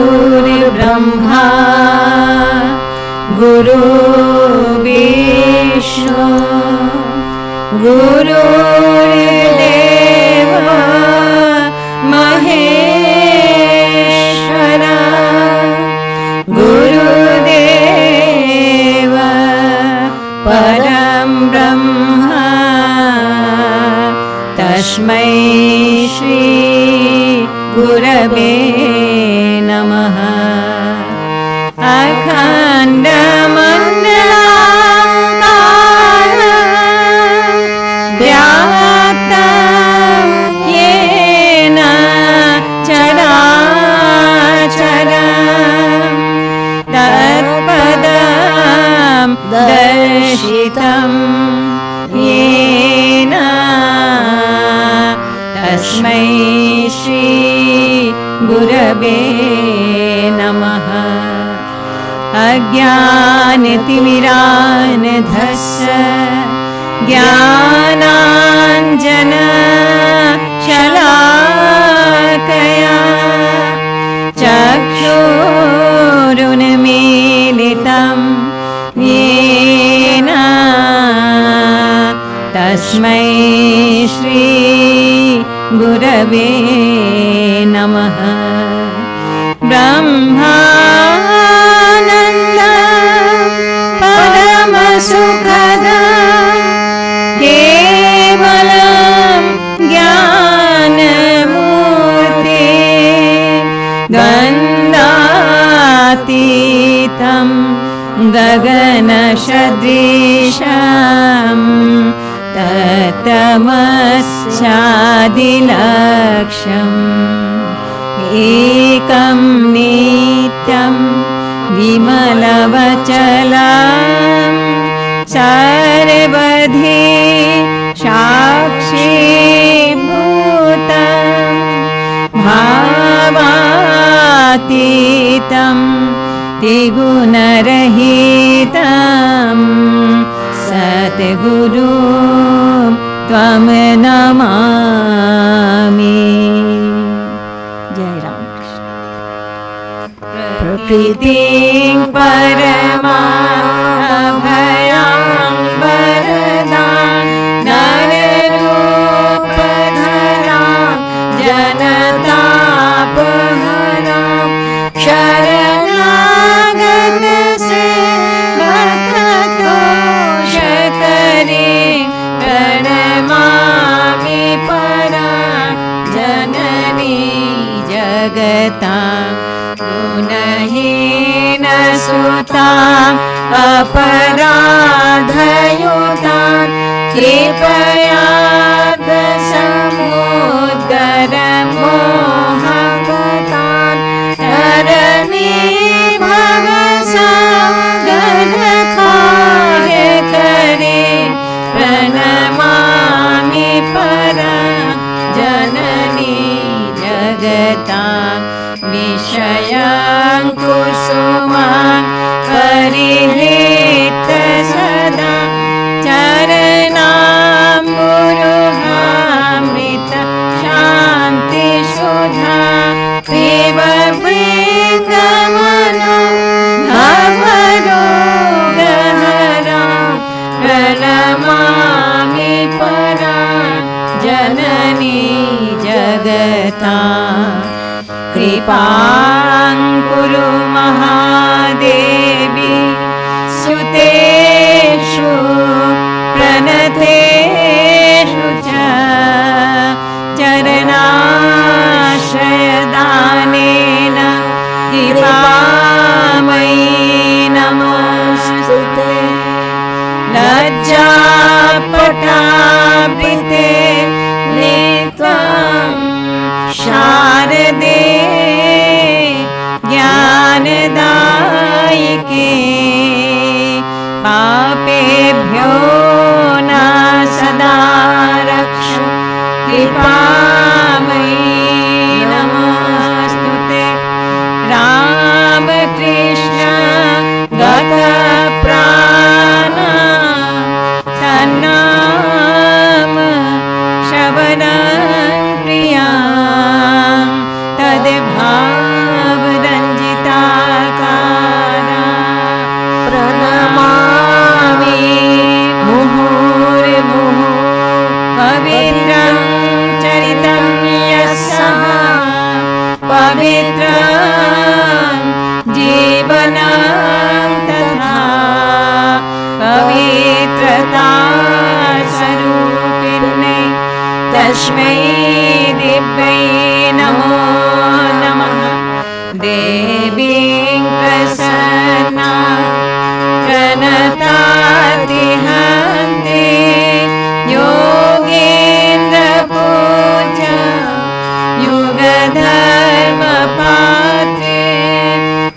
गुरुर्ब्रह्मा गुरुर्विष्णु गुरुर्देव महेश्वर गुरुदेव परं ब्रह्म तस्मै श्री गुरवे नमः। अखण्डमण्डलाकारं व्याप्तं येन चराचरं तत्पदं दर्शितं येन तस्मै श्री गुरवे नमः। अज्ञानतिमिरान्धस्य ज्ञानाञ्जनशलाकया चक्षुरुन्मीलितं येन तस्मै श्री गुरवे नमः। ब्रह्मानन्द परमसुखद केवलं ज्ञानमूर्ति द्वन्द्वातीतं गगनसदृशं तत्तमस्यादिलक्ष्यम् एकं नित्यं विमलवचलं सर्वधि साक्षीभूतं भावातीतं त्रिगुणरहितं सद्गुरुं त्वं नमामि। प्रकृतिं परमाभयां वरदां नररूपधरां जनतापहरां शरणागतसेवकतोषकरीं प्रणमामि परां जननी जगतां गुणहीनसुताम् अपराधयुताम् कृपयादसमुद्गरमोहगतान् तरणीं भवसागरकार्यकरीं प्रणमामि परां जननी जगतां विषयां कुसुमां परिहृत सदा चरणाम्बुरुहामृत शान्तिसुधा पिबवृन्दमनो भवरोगहरां प्रणमामि परां जननी जगतां कृपां कुरु महादेवी सुतेषु प्रणतेषु च चरणाश्रयदानेन कृपामयी नमोऽस्तुते। लज्जापटावृते नित्वं शारदे ज्ञानदायिके पापेभ्यो न सदा रक्ष कृपामयी नमोस्तुते रामकृष्ण गतप्राण तन्नाम श्रवणं प्रिया तद्भावरञ्जिताकारा प्रणमामि मुहुर्मुहुः पवित्रं चरितं यस्सः पवित्रं जीवनं तथा पवित्रता स्वरूपिणे तस्मै दिव्यै नमो नमः देवीं प्रसन्ना प्रणतातिहन्ते योगेन्द्रपूजा युगधर्मपात्रे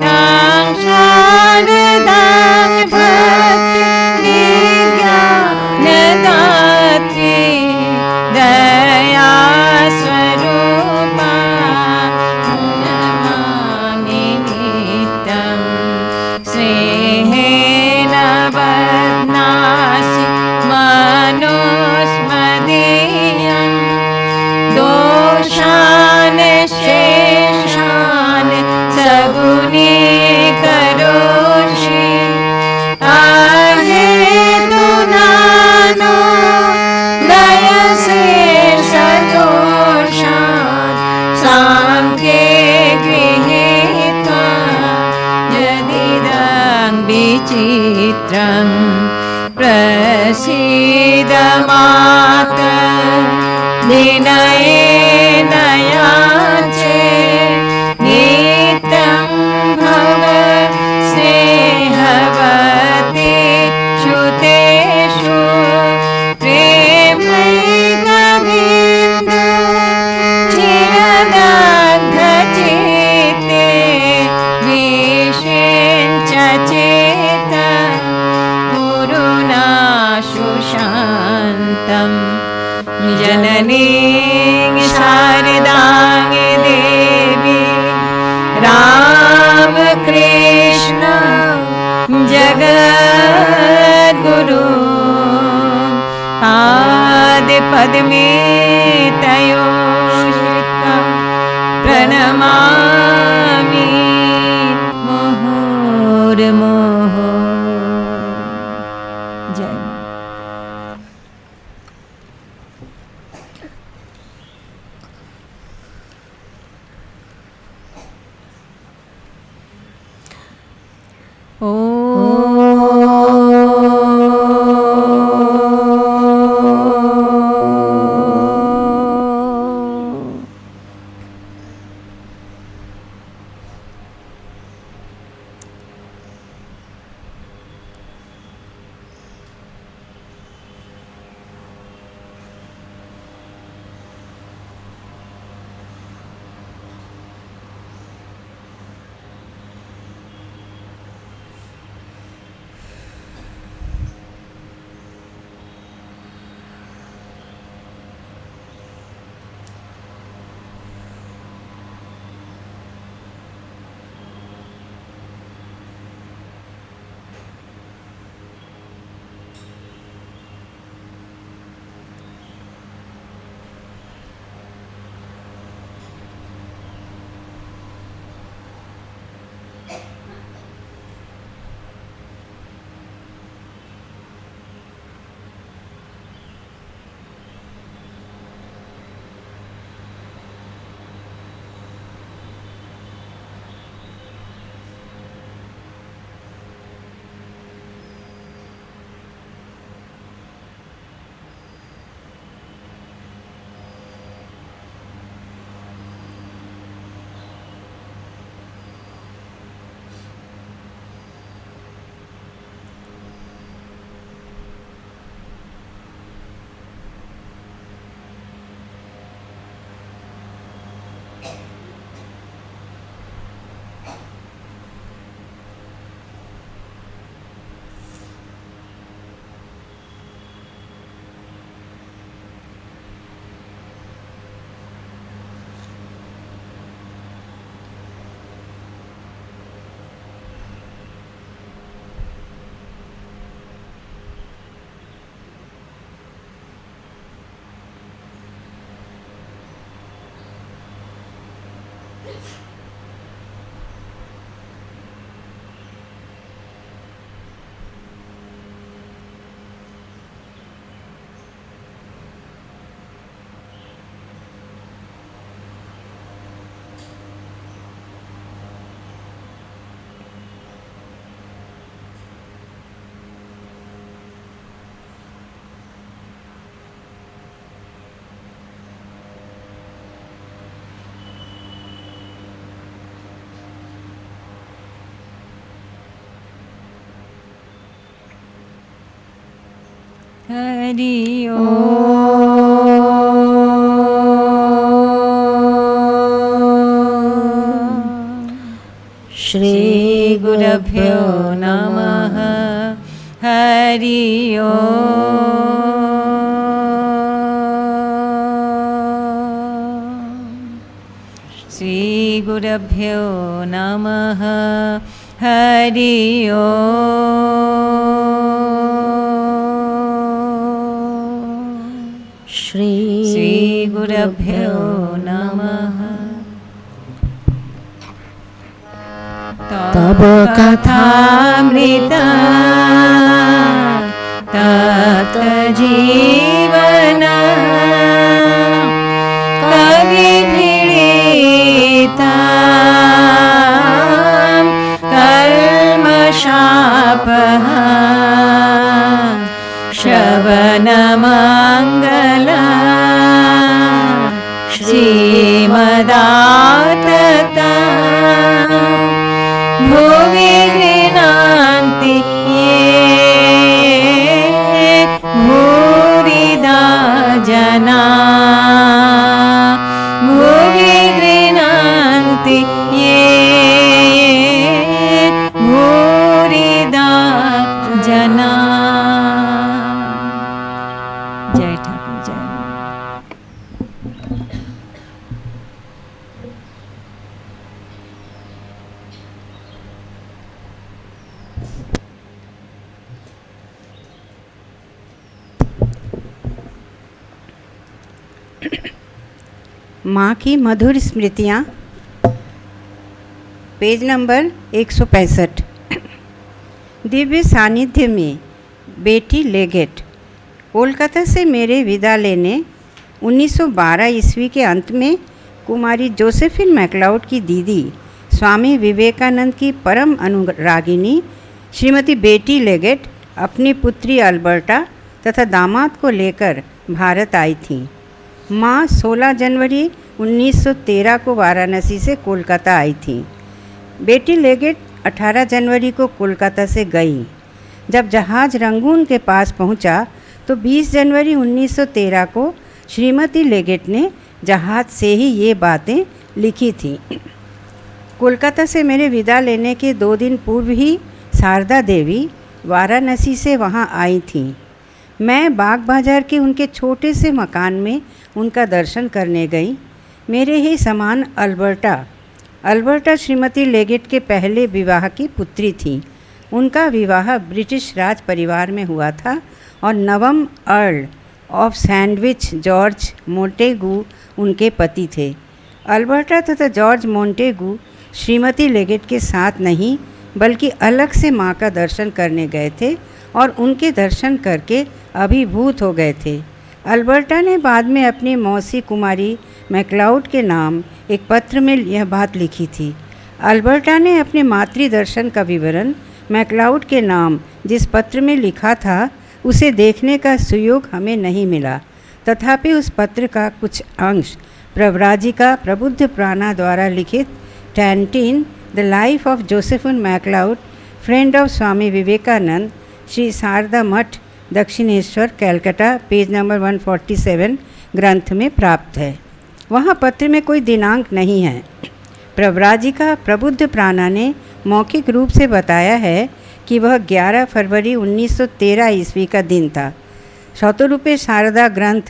तां शारदां भक्तिज्ञानदात्री दयास्वरूपा नमामि नित्यं स्नेहेन बध्नासि मनोस्मदीयं दोषान् शेषान् सगुणीकरोषि आहेतुनानो दयसे सदोषान् साङ्ख्ये गृहीत्वा यदिदं विचित्रं प्रसीद मात्र विनयेन याचे नित्यं भव स्नेहवती श्रुतेषु प्रेमैकबिन्द चिरदग्धचित्ते विषेञ्च चेत गुरुनाशु शान्तं जननीं शारदां देवी रामकृष्ण जगद्गुरु पादपद्मे तयो श्रित्वा प्रणमामि मुहुर्मुहुः जय हरि ओम। श्री गुरुभ्यो नमः। हरि ओम। श्री गुरुभ्यो नमः। हरि ओम। श्री गुरुभ्यो नमः। तब कथामृत तत जीवन कवि भिड़िता कल्मषापः श्रवण मंगल श्रीमदातता भुवि गृह्णान्ति ये भूरिदा जना। भुवि गृह्णान्ति ये भूरिदा जना। जय ठाकुर जय। माँ की मधुर स्मृतियाँ, पेज नंबर 165। दिव्य सानिध्य में बेटी लेगेट। कोलकाता से मेरे विदा लेने 1912 ईस्वी के अंत में कुमारी जोसेफिन मैक्लाउड की दीदी स्वामी विवेकानंद की परम अनुरागिनी श्रीमती बेटी लेगेट अपनी पुत्री अल्बर्टा तथा दामाद को लेकर भारत आई थीं। माँ 16 जनवरी 1913 को वाराणसी से कोलकाता आई थी। बेटी लेगेट 18 जनवरी को कोलकाता से गई। जब जहाज़ रंगून के पास पहुंचा तो 20 जनवरी 1913 को श्रीमती लेगेट ने जहाज़ से ही ये बातें लिखी थी। कोलकाता से मेरे विदा लेने के 2 दिन पूर्व ही शारदा देवी वाराणसी से वहां आई थीं। मैं बाग बाजार के उनके छोटे से मकान में उनका दर्शन करने गई। मेरे ही समान अल्बर्टा श्रीमती लेगेट के पहले विवाह की पुत्री थी। उनका विवाह ब्रिटिश राज परिवार में हुआ था और नवम earl of sandwich George Montagu उनके पति थे। अल्बर्टा तथा जॉर्ज मोंटेगू श्रीमती लेगेट के साथ नहीं बल्कि अलग से माँ का दर्शन करने गए थे और उनके दर्शन करके अभिभूत हो गए थे। अल्बर्टा ने बाद में अपनी मौसी कुमारी मैक्लाउड के नाम एक पत्र में यह बात लिखी थी। अल्बर्टा ने अपने मातृ दर्शन का विवरण मैक्लाउड के नाम जिस पत्र में लिखा था उसे देखने का सुयोग हमें नहीं मिला। तथापि उस पत्र का कुछ अंश प्रव्राजिका प्रबुद्ध प्राणा द्वारा लिखित Tantine the life of Josephine MacLeod friend of Swami Vivekananda Shri Sarada Math Dakshineswar Calcutta page number 147 ग्रंथ में प्राप्त है। वहाँ पत्र में कोई दिनांक नहीं है। प्रव्राजिका प्रबुद्ध प्राणा ने मौखिक रूप से बताया है कि वह 11 फरवरी 1913 ईस्वी का दिन था। शतरूपे शारदा ग्रंथ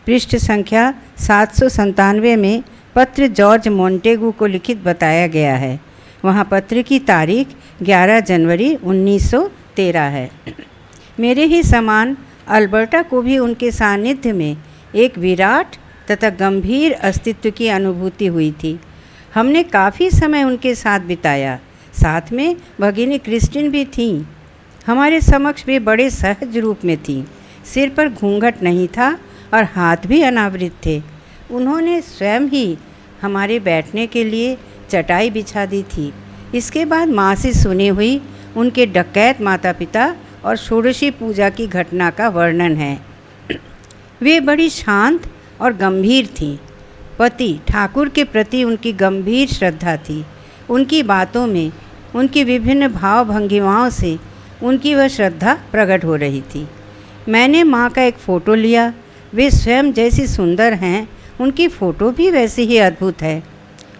पृष्ठ संख्या 797 में पत्र जॉर्ज मोंटेगू को लिखित बताया गया है। वहाँ पत्र की तारीख 11 जनवरी 1913 है। मेरे ही समान अल्बर्टा को भी उनके सानिध्य में एक विराट तथा गंभीर अस्तित्व की अनुभूति हुई थी। हमने काफ़ी समय उनके साथ बिताया। साथ में भगिनी क्रिस्टिन भी थीं। हमारे समक्ष वे बड़े सहज रूप में थीं। सिर पर घूंघट नहीं था और हाथ भी अनावृत थे। उन्होंने स्वयं ही हमारे बैठने के लिए चटाई बिछा दी थी। इसके बाद माँ से सुनी हुई उनके डकैत माता पिता और षोडशी पूजा की घटना का वर्णन है। वे बड़ी शांत और गंभीर थीं। पति ठाकुर के प्रति उनकी गंभीर श्रद्धा थी। उनकी बातों में उनकी विभिन्न भाव भंगिमाओं से उनकी वह श्रद्धा प्रकट हो रही थी। मैंने माँ का एक फ़ोटो लिया। वे स्वयं जैसी सुंदर हैं, उनकी फ़ोटो भी वैसी ही अद्भुत है।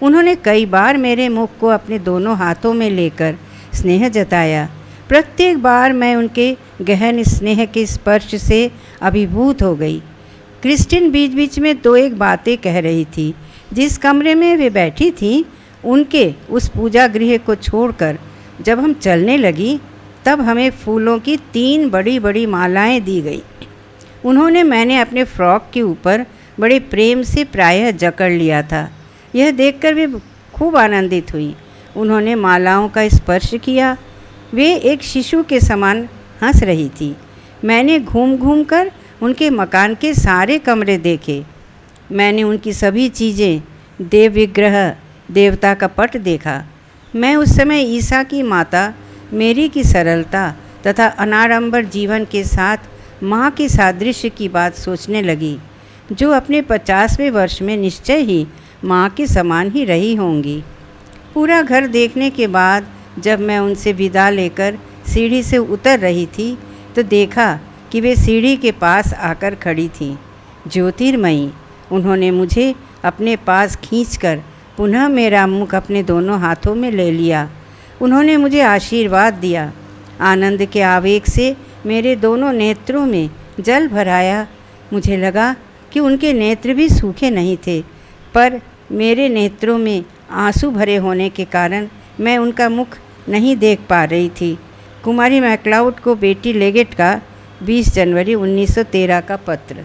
उन्होंने कई बार मेरे मुख को अपने दोनों हाथों में लेकर स्नेह जताया। प्रत्येक बार मैं उनके गहन स्नेह के स्पर्श से अभिभूत हो गई। क्रिस्टिन बीच बीच में दो एक बातें कह रही थी। जिस कमरे में वे बैठी थीं, उनके उस पूजा गृह को छोड़कर जब हम चलने लगी, तब हमें फूलों की 3 बड़ी बड़ी मालाएं दी गई। उन्होंने मैंने अपने फ्रॉक के ऊपर बड़े प्रेम से प्रायः जकड़ लिया था। यह देखकर वे खूब आनंदित हुई। उन्होंने मालाओं का स्पर्श किया। वे एक शिशु के समान हंस रही थी। मैंने घूम घूम कर उनके मकान के सारे कमरे देखे। मैंने उनकी सभी चीज़ें, देव विग्रह, देवता का पट देखा। मैं उस समय ईसा की माता मेरी की सरलता तथा अनाडंबर जीवन के साथ माँ के सादृश्य की बात सोचने लगी, जो अपने 50वें वर्ष में निश्चय ही माँ के समान ही रही होंगी। पूरा घर देखने के बाद जब मैं उनसे विदा लेकर सीढ़ी से उतर रही थी, तो देखा कि वे सीढ़ी के पास आकर खड़ी थीं। ज्योतिर्मयी, उन्होंने मुझे अपने पास खींचकर पुनः मेरा मुख अपने दोनों हाथों में ले लिया। उन्होंने मुझे आशीर्वाद दिया। आनंद के आवेग से मेरे दोनों नेत्रों में जल भराया। मुझे लगा कि उनके नेत्र भी सूखे नहीं थे, पर मेरे नेत्रों में आंसू भरे होने के कारण मैं उनका मुख नहीं देख पा रही थी। कुमारी मैक्लाउड को बेटी लेगेट का 20 जनवरी 1913 का पत्र।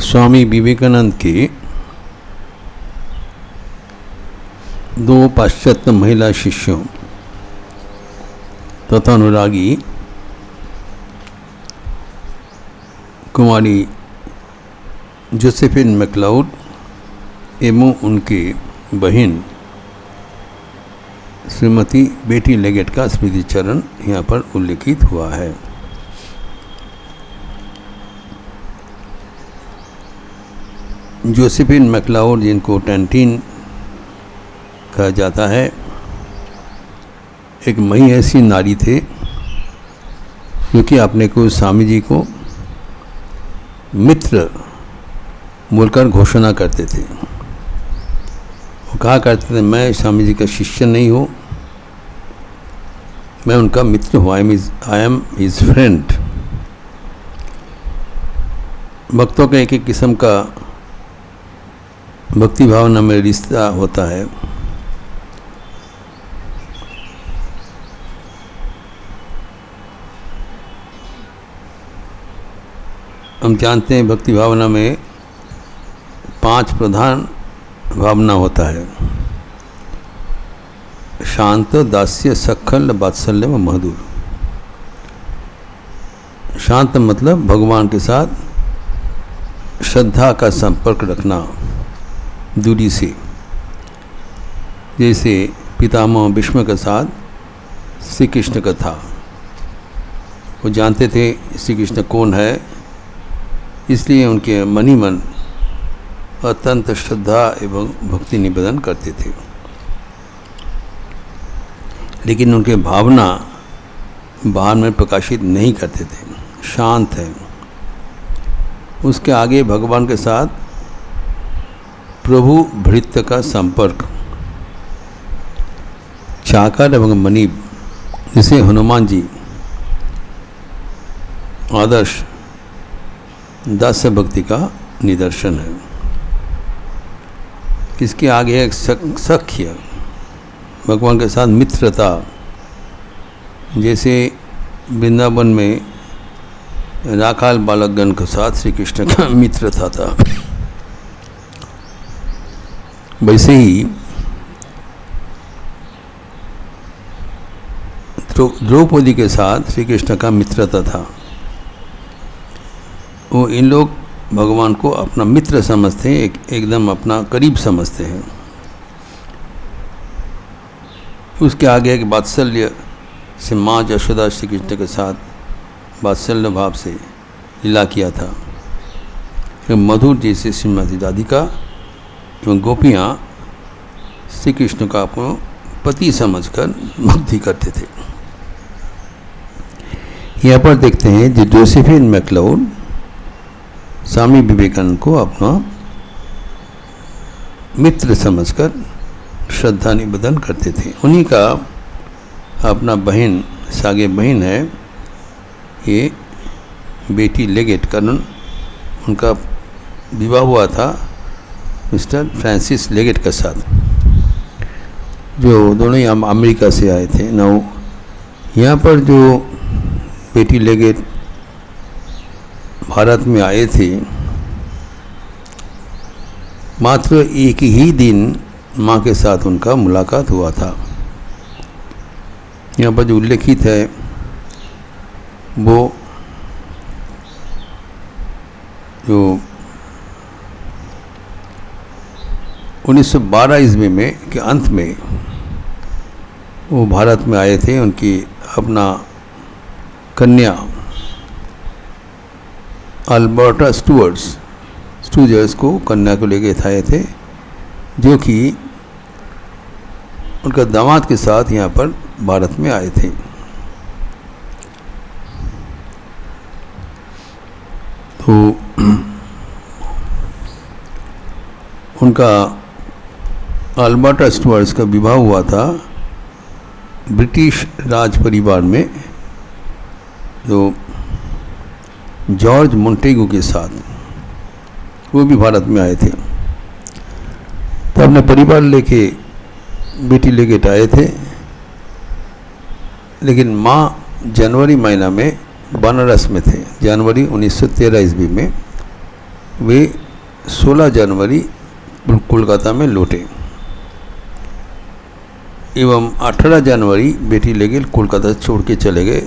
स्वामी विवेकानंद के 2 पाश्चात्य महिला शिष्यों तथा अनुरागी कुमारी जोसेफिन मैक्लाउड एवं उनके बहन श्रीमती बेटी लेगेट का स्मृति चरण यहाँ पर उल्लेखित हुआ है। जोसेफिन मैक्लाउड, जिनको टैंटीन कहा जाता है, एक मई ऐसी नारी थे क्योंकि अपने को स्वामी जी को मित्र बोलकर घोषणा करते थे। वो कहा करते थे, मैं स्वामी जी का शिष्य नहीं हूँ, मैं उनका मित्र हूँ, आई एम हिज फ्रेंड। भक्तों का एक एक किस्म का भक्ति भावना में रिश्ता होता है। हम जानते हैं भक्ति भावना में 5 प्रधान भावना होता है: शांत, दास्य, सखल, वात्सल्य व मधुर। शांत मतलब भगवान के साथ श्रद्धा का संपर्क रखना दूरी से, जैसे पितामह भीष्म के साथ श्री कृष्ण का था। वो जानते थे श्री कृष्ण कौन है, इसलिए उनके मन ही मन अत्यंत श्रद्धा एवं भक्ति निवेदन करते थे। लेकिन उनके भावना बाहर में प्रकाशित नहीं करते थे, शांत है। उसके आगे भगवान के साथ प्रभु भृत्य का संपर्क, चाकर एवं मनीब, जिसे हनुमान जी आदर्श दास्य भक्ति का निदर्शन है। इसके आगे एक सख्य, भगवान के साथ मित्रता, जैसे वृंदावन में राखाल बालकगण के साथ श्री कृष्ण का मित्रता था, वैसे ही द्रौपदी के साथ श्री कृष्ण का मित्रता था। वो इन लोग भगवान को अपना मित्र समझते हैं, एकदम अपना करीब समझते हैं। उसके आगे एक वात्सल्य से माँ यशोदा श्री कृष्ण के साथ वात्सल्य भाव से लीला किया था। मधुर जी से श्रीमती राधिका एवं गोपियाँ श्री कृष्ण का अपना पति समझकर भक्ति करते थे। यहाँ पर देखते हैं जो जोसेफिन मैक्लाउड स्वामी विवेकानंद को अपना मित्र समझकर श्रद्धा निवेदन करते थे। उन्हीं का अपना बहन, सागे बहन है, ये बेटी लेगेट करण, उनका विवाह हुआ था मिस्टर फ्रांसिस लेगेट के साथ, जो दोनों ही अमेरिका से आए थे। ना यहाँ पर जो बेटी लेगेट भारत में आए थे, मात्र एक ही दिन माँ के साथ उनका मुलाकात हुआ था। यहाँ पर जो उल्लेखित है वो जो 1912 ईस्वी में के अंत में वो भारत में आए थे। उनकी अपना कन्या अल्बर्टा स्टूजर्स को कन्या को लेके आए थे, जो कि उनका दामाद के साथ यहाँ पर भारत में आए थे। तो उनका अल्बर्टा स्टूअर्ट्स का विवाह हुआ था ब्रिटिश राज परिवार में, जो जॉर्ज मोंटेगू के साथ, वो भी भारत में आए थे। तो अपने परिवार लेके बेटी लेके आए थे, लेकिन माँ जनवरी महीना में बनारस में थे। जनवरी 1913 ईस्वी में वे 16 जनवरी कोलकाता में लौटे एवं 18 जनवरी बेटी लेके कोलकाता छोड़ के चले गए।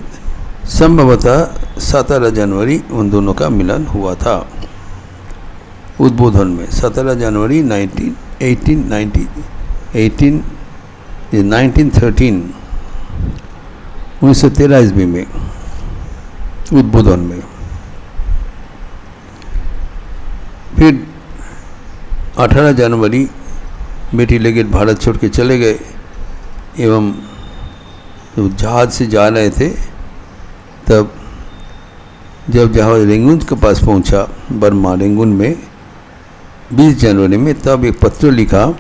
संभवतः 17 जनवरी उन दोनों का मिलन हुआ था उद्बोधन में। 17 जनवरी 1913 ईस्वी में उद्बोधन में। फिर 18 जनवरी बेटी लेके भारत छोड़ के चले गए एवं जब जहाज से जा रहे थे, तब जब जहाज रेंगून के पास पहुंचा, बर्मा रेंगून में 20 जनवरी में, तब एक पत्र लिखा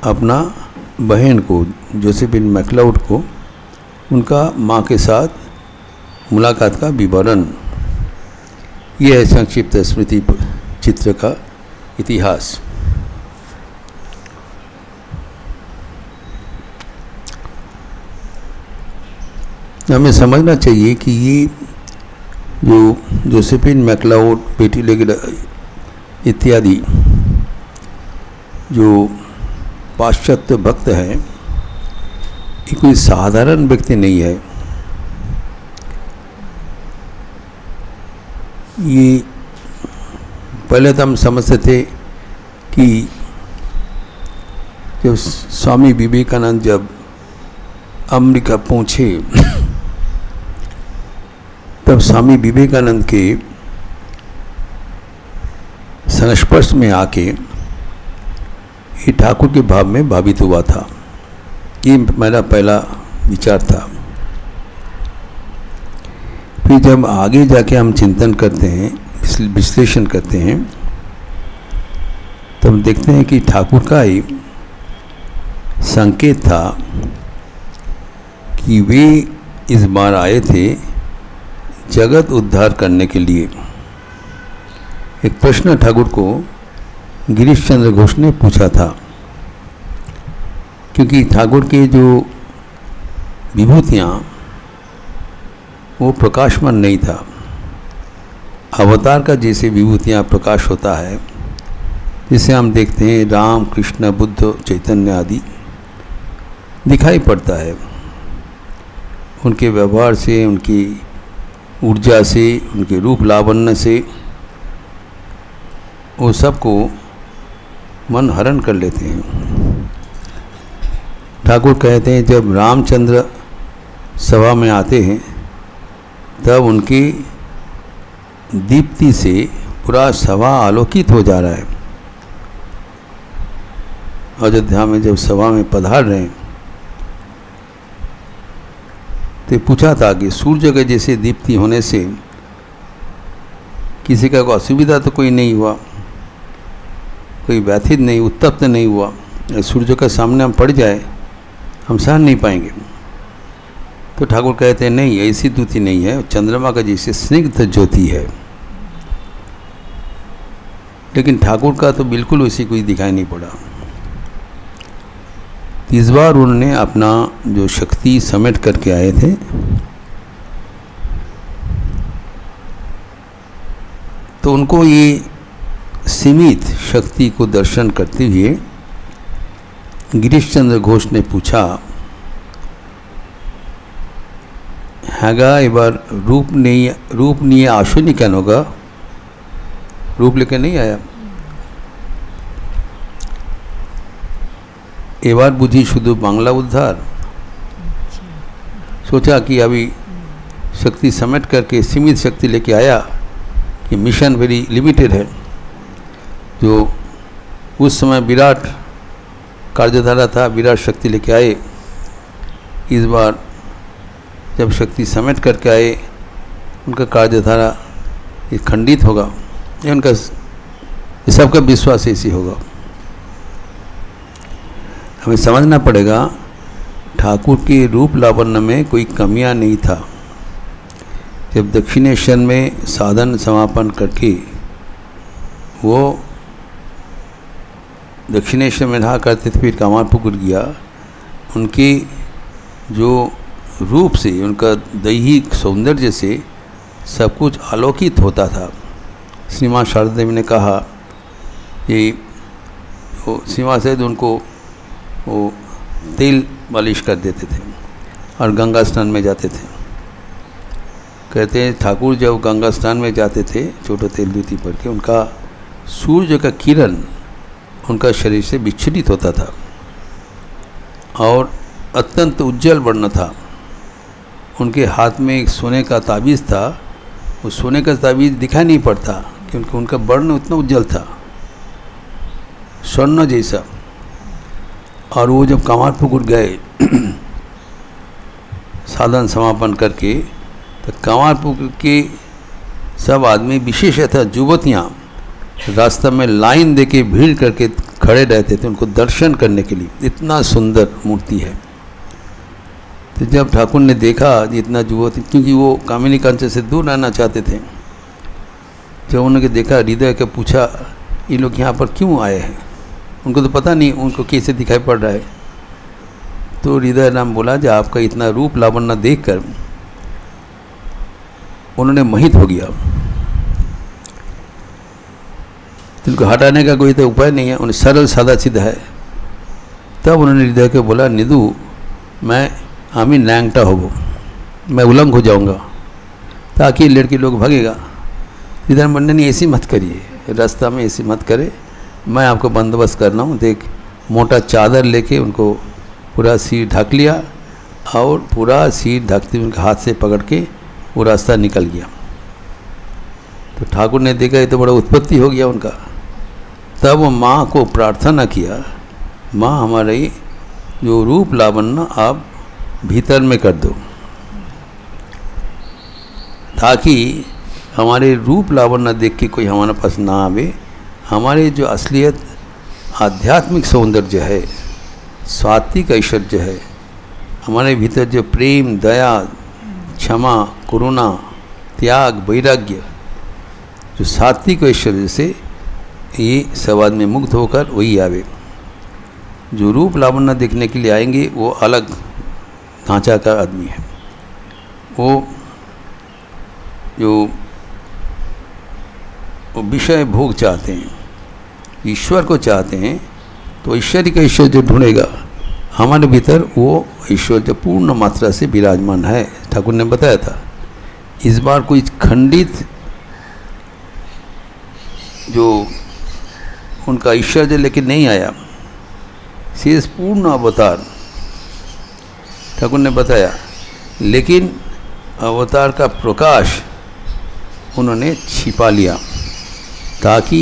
अपना बहन को, जोसेफिन मैक्लाउड को, उनका माँ के साथ मुलाकात का विवरण। यह है संक्षिप्त स्मृति चित्र का इतिहास। हमें समझना चाहिए कि ये जो जोसेफिन मैक्लाउड, बेटी लेगेट इत्यादि जो पाश्चात्य भक्त हैं, ये कोई साधारण व्यक्ति नहीं है। ये पहले तो हम समझते थे कि जब स्वामी विवेकानंद जब अमेरिका पहुँचे तब स्वामी विवेकानंद के संस्पर्श में आके ये ठाकुर के भाव में भावित हुआ था। ये मेरा पहला विचार था। फिर जब आगे जाके हम चिंतन करते हैं, विश्लेषण करते हैं, तब देखते हैं कि ठाकुर का ही संकेत था कि वे इस बार आए थे जगत उद्धार करने के लिए। एक प्रश्न ठाकुर को गिरीश चंद्र घोष ने पूछा था, क्योंकि ठाकुर के जो विभूतियाँ वो प्रकाशमान नहीं था। अवतार का जैसे विभूतियाँ प्रकाश होता है, जिसे हम देखते हैं राम, कृष्ण, बुद्ध, चैतन्य आदि दिखाई पड़ता है। उनके व्यवहार से, उनकी ऊर्जा से, उनके रूप लावण्य से वो सबको मन हरण कर लेते हैं। ठाकुर कहते हैं जब रामचंद्र सभा में आते हैं तब उनकी दीप्ति से पूरा सभा आलोकित हो जा रहा है। अयोध्या में जब सभा में पधार रहे हैं तो पूछा था कि सूर्य के जैसे दीप्ति होने से किसी का कोई असुविधा तो कोई नहीं हुआ, कोई व्यथित नहीं, उत्तप्त नहीं हुआ। सूर्य के सामने हम पड़ जाए हम सहन नहीं पाएंगे। तो ठाकुर कहते हैं नहीं, ऐसी द्युति नहीं है, चंद्रमा का जैसे स्निग्ध ज्योति है। लेकिन ठाकुर का तो बिल्कुल वैसी कोई दिखाई नहीं पड़ा। इस बार उन्होंने अपना जो शक्ति समेट करके आए थे, तो उनको ये सीमित शक्ति को दर्शन करते हुए गिरीश चंद्र घोष ने पूछा, हैगा एबार रूप नहीं आशुनी कैन होगा, रूप लेकर नहीं आया, एबार बुझी शुद्ध बांग्ला उद्धार। सोचा कि अभी शक्ति समेट करके सीमित शक्ति लेके आया, ये मिशन वेरी लिमिटेड है। जो उस समय विराट कार्यधारा था, विराट शक्ति लेके आए, इस बार जब शक्ति समेट करके आए उनका कार्यधारा ये खंडित होगा, ये उनका, ये सबका विश्वास ऐसी होगा। हमें समझना पड़ेगा ठाकुर के रूप लावण्य में कोई कमियां नहीं था। जब दक्षिणेश्वर में साधन समापन करके वो दक्षिणेश्वर में रहा करते थे, फिर कामारपुकुर गया, उनके जो रूप से, उनका दैहिक सौंदर्य से सब कुछ आलोकित होता था। श्रीमान शारदा देवी ने कहा ये श्रीमान शायद उनको वो तेल मालिश कर देते थे और गंगा स्नान में जाते थे। कहते हैं ठाकुर जब गंगा स्नान में जाते थे छोटे तेल दूती पर के, उनका सूर्य का किरण उनका शरीर से विच्छेदित होता था और अत्यंत उज्जवल वर्ण था। उनके हाथ में एक सोने का ताबीज़ था, वो सोने का ताबीज़ दिखाई नहीं पड़ता क्योंकि उनका वर्ण उतना उज्जवल था, स्वर्ण जैसा। और वो जब कामारपुकुर गए साधन समापन करके, तो कामारपुकुर के सब आदमी, विशेषतः युवतियाँ, रास्ता में लाइन देके भीड़ करके खड़े रहते थे उनको दर्शन करने के लिए। इतना सुंदर मूर्ति है। तो जब ठाकुर ने देखा इतना युवती, क्योंकि वो कामिनी कांचन से दूर रहना चाहते थे, जब उन्होंने देखा, हृदय के पूछा ये लोग यहाँ पर क्यों आए हैं, उनको तो पता नहीं उनको कैसे दिखाई पड़ रहा है। तो हृदय नाम बोला जो आपका इतना रूप लावण्य देखकर उन्होंने मोहित हो गया। इनको हटाने का कोई तो उपाय नहीं है, उन्हें सरल सादा सीधा है। तब उन्होंने हृदय को बोला, निधु मैं आमी नैंगटा होबो, मैं उलंग हो जाऊंगा ताकि लड़के लोग भागेगा। हृदय मंडल ने ऐसी मत करिए, रास्ता में ऐसी मत करे, मैं आपको बंदोबस्त कर रहा हूँ, देख मोटा चादर लेके उनको पूरा सिर ढक लिया और पूरा सिर ढकते उनके हाथ से पकड़ के वो रास्ता निकल गया। तो ठाकुर ने देखा ये तो बड़ा उत्पत्ति हो गया उनका। तब वो माँ को प्रार्थना किया, माँ हमारे जो रूप लावण्य आप भीतर में कर दो, ताकि हमारे रूप लावण्य देख के कोई हमारे पास ना आवे। हमारे जो असलियत आध्यात्मिक सौंदर्य है, सात्विक ऐश्वर्य है, हमारे भीतर जो प्रेम, दया, क्षमा, करुणा, त्याग, वैराग्य, जो सात्विक ऐश्वर्य से ये समाज में मुक्त होकर वही आवे। जो रूप लावण्य देखने के लिए आएंगे वो अलग ढांचा का आदमी है। वो जो विषय भोग चाहते हैं, ईश्वर को चाहते हैं, तो ईश्वरी का ईश्वर जो ढूंढेगा हमारे भीतर वो ईश्वर जो पूर्ण मात्रा से विराजमान है। ठाकुर ने बताया था इस बार कोई खंडित जो उनका ईश्वर जो लेकिन नहीं आया, शेष पूर्ण अवतार ठाकुर ने बताया, लेकिन अवतार का प्रकाश उन्होंने छिपा लिया ताकि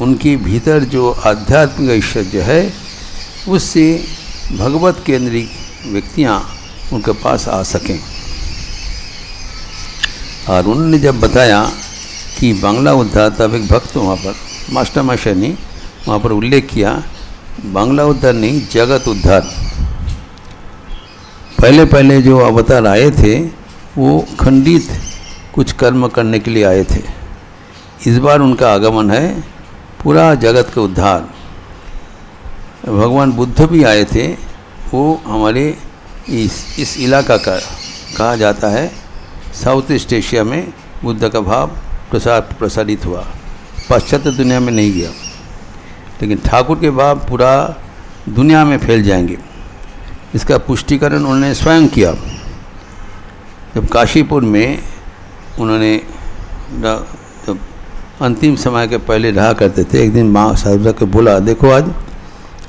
उनके भीतर जो आध्यात्मिक ऐश्वर्य है उससे भगवत केंद्रित व्यक्तियाँ उनके पास आ सकें। और उन्होंने जब बताया कि बांग्ला उद्धार, तब एक भक्त वहाँ पर मास्टर मास्टर ने वहाँ पर उल्लेख किया, बांग्ला उद्धार नहीं, जगत उद्धार। पहले पहले जो अवतार आए थे वो खंडित कुछ कर्म करने के लिए आए थे। इस बार उनका आगमन है पूरा जगत का उद्धार। भगवान बुद्ध भी आए थे, वो हमारे इस इलाका का कहा जाता है, साउथ ईस्ट एशिया में बुद्ध का भाव प्रसारित हुआ, पाश्चात्य दुनिया में नहीं गया, लेकिन ठाकुर के भाव पूरा दुनिया में फैल जाएंगे। इसका पुष्टिकरण उन्होंने स्वयं किया। जब काशीपुर में उन्होंने जब अंतिम समय के पहले रहा करते थे, एक दिन माँ साहिबा को बोला, देखो आज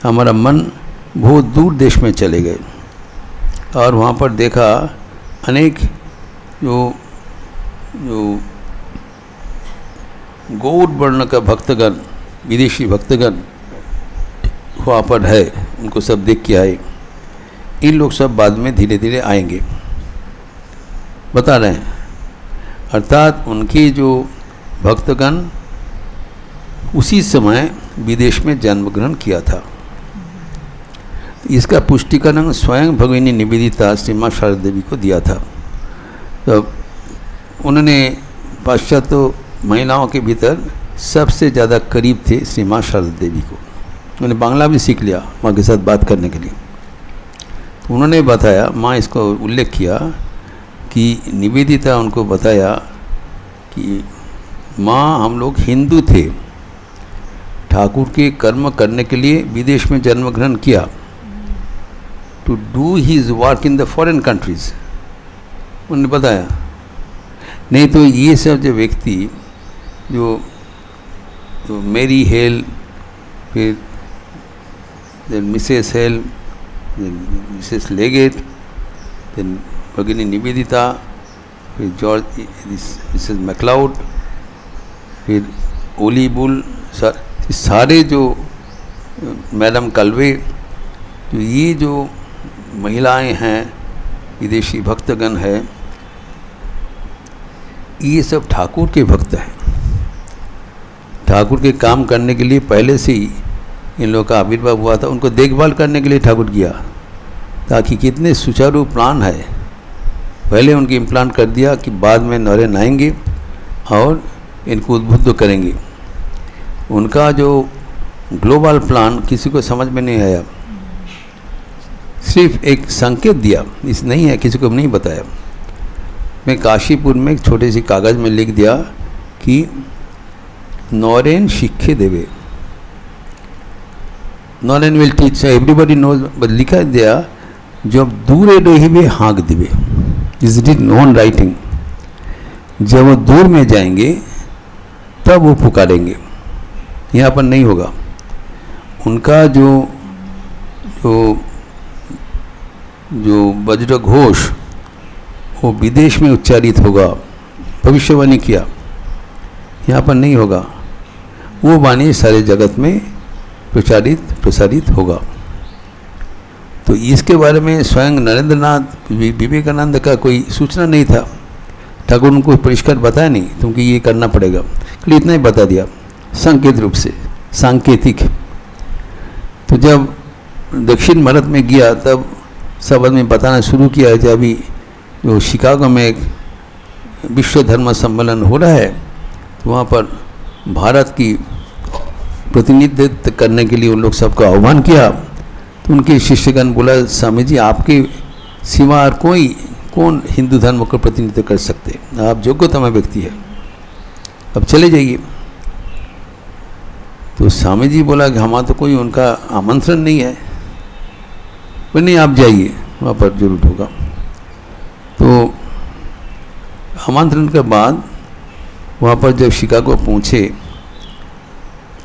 हमारा मन बहुत दूर देश में चले गए और वहाँ पर देखा अनेक जो गौड़ वर्ण का भक्तगण, विदेशी भक्तगण वहाँ पर है, उनको सब देख के आए। इन लोग सब बाद में धीरे धीरे आएंगे, बता रहे हैं। अर्थात उनके जो भक्तगण उसी समय विदेश में जन्म ग्रहण किया था। इसका पुष्टिकरण स्वयं भगिनी निवेदिता श्री माँ शारदा देवी को दिया था। तो उन्होंने पाश्चात्य महिलाओं के भीतर सबसे ज़्यादा करीब थे श्री माँ शारदा देवी को। उन्होंने बांग्ला भी सीख लिया माँ के साथ बात करने के लिए। तो उन्होंने बताया, माँ इसको उल्लेख किया कि निवेदिता उनको बताया कि माँ हम लोग हिंदू थे, ठाकुर के कर्म करने के लिए विदेश में जन्म ग्रहण किया, to do his work in the foreign countries. उन्होंने बताया, नहीं तो ये सब जो व्यक्ति जो मेरी हेल, फिर Mrs Hale, Mrs Leggett, then भगिनी निवेदिता, फिर जॉर्ज मिसेस मैक्लाउड, फिर ओली बुल, सारे जो मैडम कलवे, तो ये जो महिलाएं हैं, विदेशी भक्तगण है, ये सब ठाकुर के भक्त हैं। ठाकुर के काम करने के लिए पहले से ही इन लोगों का आविर्भाव हुआ था। उनको देखभाल करने के लिए ठाकुर किया, ताकि कितने सुचारू प्राण है, पहले उनकी इम्प्लांट कर दिया कि बाद में नौरेन आएंगे और इनको उद्बुद्ध करेंगे। उनका जो ग्लोबल प्लान किसी को समझ में नहीं आया, सिर्फ एक संकेत दिया, इस नहीं है, किसी को नहीं बताया। मैं काशीपुर में एक छोटे सी कागज़ में लिख दिया कि नौरेन शिक्षे देवे, Naren will teach, everybody knows, but लिखा दिया जब दूर रहिबे हाँक दिवे, इज इट नॉन राइटिंग। जब वो दूर में जाएंगे तब वो पुकारेंगे, यहाँ पर नहीं होगा। उनका जो जो जो वज्र घोष वो विदेश में उच्चारित होगा, भविष्यवाणी किया, यहाँ पर नहीं होगा। वो वाणी सारे जगत में प्रसारित होगा। तो इसके बारे में स्वयं नरेंद्र नाथ विवेकानंद का कोई सूचना नहीं था। ठाकुर उनको परिष्कार बताया नहीं, क्योंकि ये करना पड़ेगा, खाली इतना ही बता दिया संकेत रूप से, सांकेतिक। तो जब दक्षिण भारत में गया तब सब आदमी बताना शुरू किया कि अभी जो शिकागो में एक विश्व धर्म सम्मेलन हो रहा है, तो वहाँ पर भारत की प्रतिनिधित्व करने के लिए उन लोग सबको आह्वान किया। तो उनके शिष्यगण बोला, स्वामी जी आपके सिवा और कौन हिंदू धर्म को प्रतिनिधित्व कर सकते, आप योग्यतम व्यक्ति है, अब चले जाइए। तो स्वामी जी बोला कि हमारा तो कोई उनका आमंत्रण नहीं है। बोले नहीं, आप जाइए, वहाँ पर जरूर होगा। तो आमंत्रण के बाद वहाँ पर जब शिकागो पहुँचे,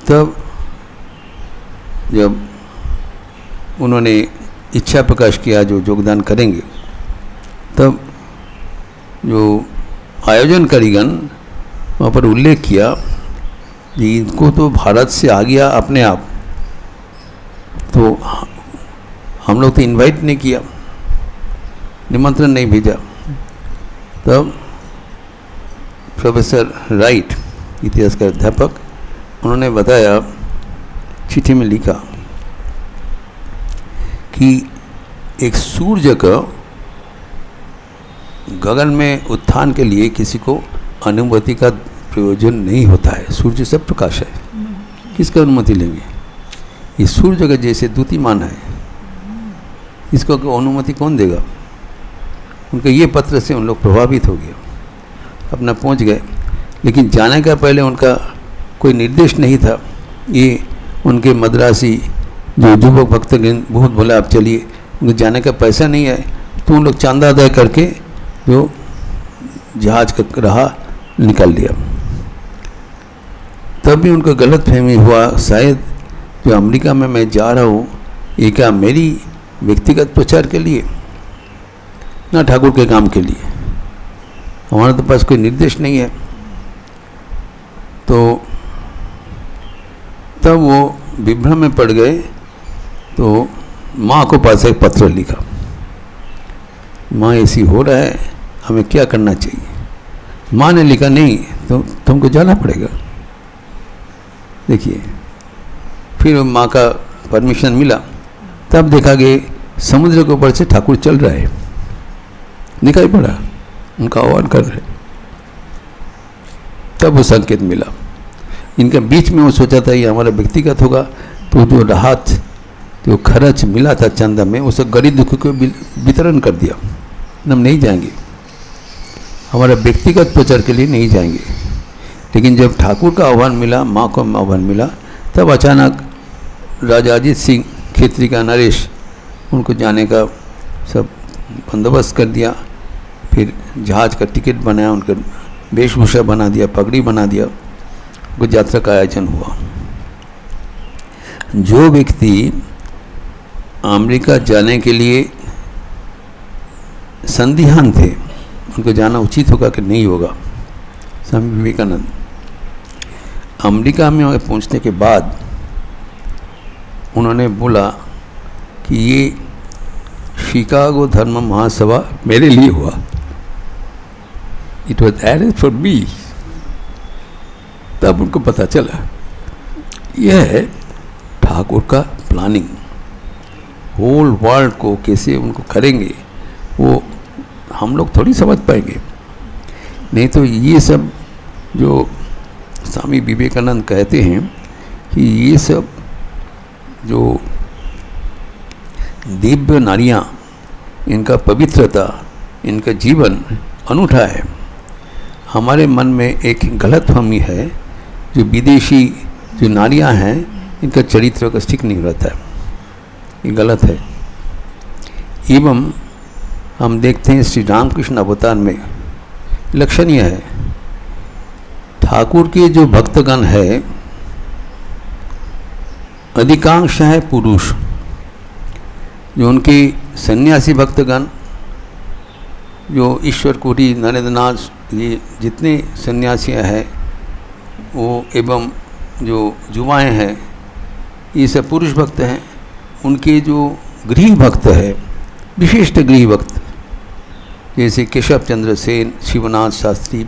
तब जब उन्होंने इच्छा प्रकाश किया जो योगदान करेंगे, तब जो आयोजनकारीगण वहाँ पर उल्लेख किया कि इनको तो भारत से आ गया अपने आप, तो हम लोग तो इनवाइट नहीं किया, निमंत्रण नहीं भेजा। तब प्रोफेसर राइट, इतिहास के अध्यापक, उन्होंने बताया, चिट्ठी में लिखा कि एक सूर्य का गगन में उत्थान के लिए किसी को अनुमति का प्रयोजन नहीं होता है। सूर्य सब प्रकाश है, किसका अनुमति लेंगे? ये सूर्य का जैसे द्युतिमान है, इसको अनुमति कौन देगा? उनके ये पत्र से उन लोग प्रभावित हो गए, अपना पहुंच गए। लेकिन जाने का पहले उनका कोई निर्देश नहीं था। ये उनके मद्रासी जो युवक भक्तगण बहुत बोला आप चलिए, उनको जाने का पैसा नहीं है, तो उन लोग चांदा अदा करके जो जहाज का राह निकाल लिया। तब भी उनको गलत फहमी हुआ, शायद जो अमेरिका में मैं जा रहा हूँ ये क्या मेरी व्यक्तिगत प्रचार के लिए, ना ठाकुर के काम के लिए, हमारे तो पास कोई निर्देश नहीं है। तो तब वो विभ्रम में पड़ गए। तो माँ को पास एक पत्र लिखा, माँ ऐसी हो रहा है, हमें क्या करना चाहिए? माँ ने लिखा, नहीं तो तुमको जाना पड़ेगा। देखिए, फिर माँ का परमिशन मिला, तब देखा कि समुद्र के ऊपर से ठाकुर चल रहा है, दिखाई पड़ा, उनका आह्वान कर रहे। तब वो संकेत मिला। इनके बीच में वो सोचा था ये हमारा व्यक्तिगत होगा, तो जो राहत जो खर्च मिला था चंदा में, उसे गरीब दुखी को वितरण कर दिया। हम नहीं जाएंगे, हमारा व्यक्तिगत प्रचार के लिए नहीं जाएंगे। लेकिन जब ठाकुर का आह्वान मिला, माँ को आह्वान मिला, तब अचानक राजा अजीत सिंह खेत्री का नरेश उनको जाने का सब बंदोबस्त कर दिया। फिर जहाज का टिकट बनाया, उनका वेशभूषा बना दिया, पगड़ी बना दिया, उनको यात्रा का आयोजन हुआ। जो व्यक्ति अमेरिका जाने के लिए संदिहान थे, उनको जाना उचित होगा कि नहीं होगा। स्वामी विवेकानंद अमेरिका में पहुंचने के बाद उन्होंने बोला कि ये शिकागो धर्म महासभा मेरे लिए हुआ, it was arranged for me. तब उनको पता चला यह है ठाकुर का प्लानिंग, होल वर्ल्ड को कैसे उनको करेंगे वो हम लोग थोड़ी समझ पाएंगे। नहीं तो ये सब जो स्वामी विवेकानंद कहते हैं कि ये सब जो दिव्य नारियाँ, इनका पवित्रता, इनका जीवन अनूठा है। हमारे मन में एक गलतफहमी है, जो विदेशी जो नारियाँ हैं इनका चरित्र का ठीक नहीं रहता है, ये गलत है। एवं हम देखते हैं श्री रामकृष्ण अवतार में लक्षणीय है, ठाकुर के जो भक्तगण है अधिकांश है पुरुष। जो उनके सन्यासी भक्तगण, जो ईश्वर कोटि नरेंद्रनाथ, ये जितने सन्यासियाँ हैं वो एवं जो युवाएँ हैं, ये सब पुरुष भक्त हैं। उनके जो गृह भक्त है, विशिष्ट गृह भक्त, जैसे केशव चंद्र सेन, शिवनाथ शास्त्री,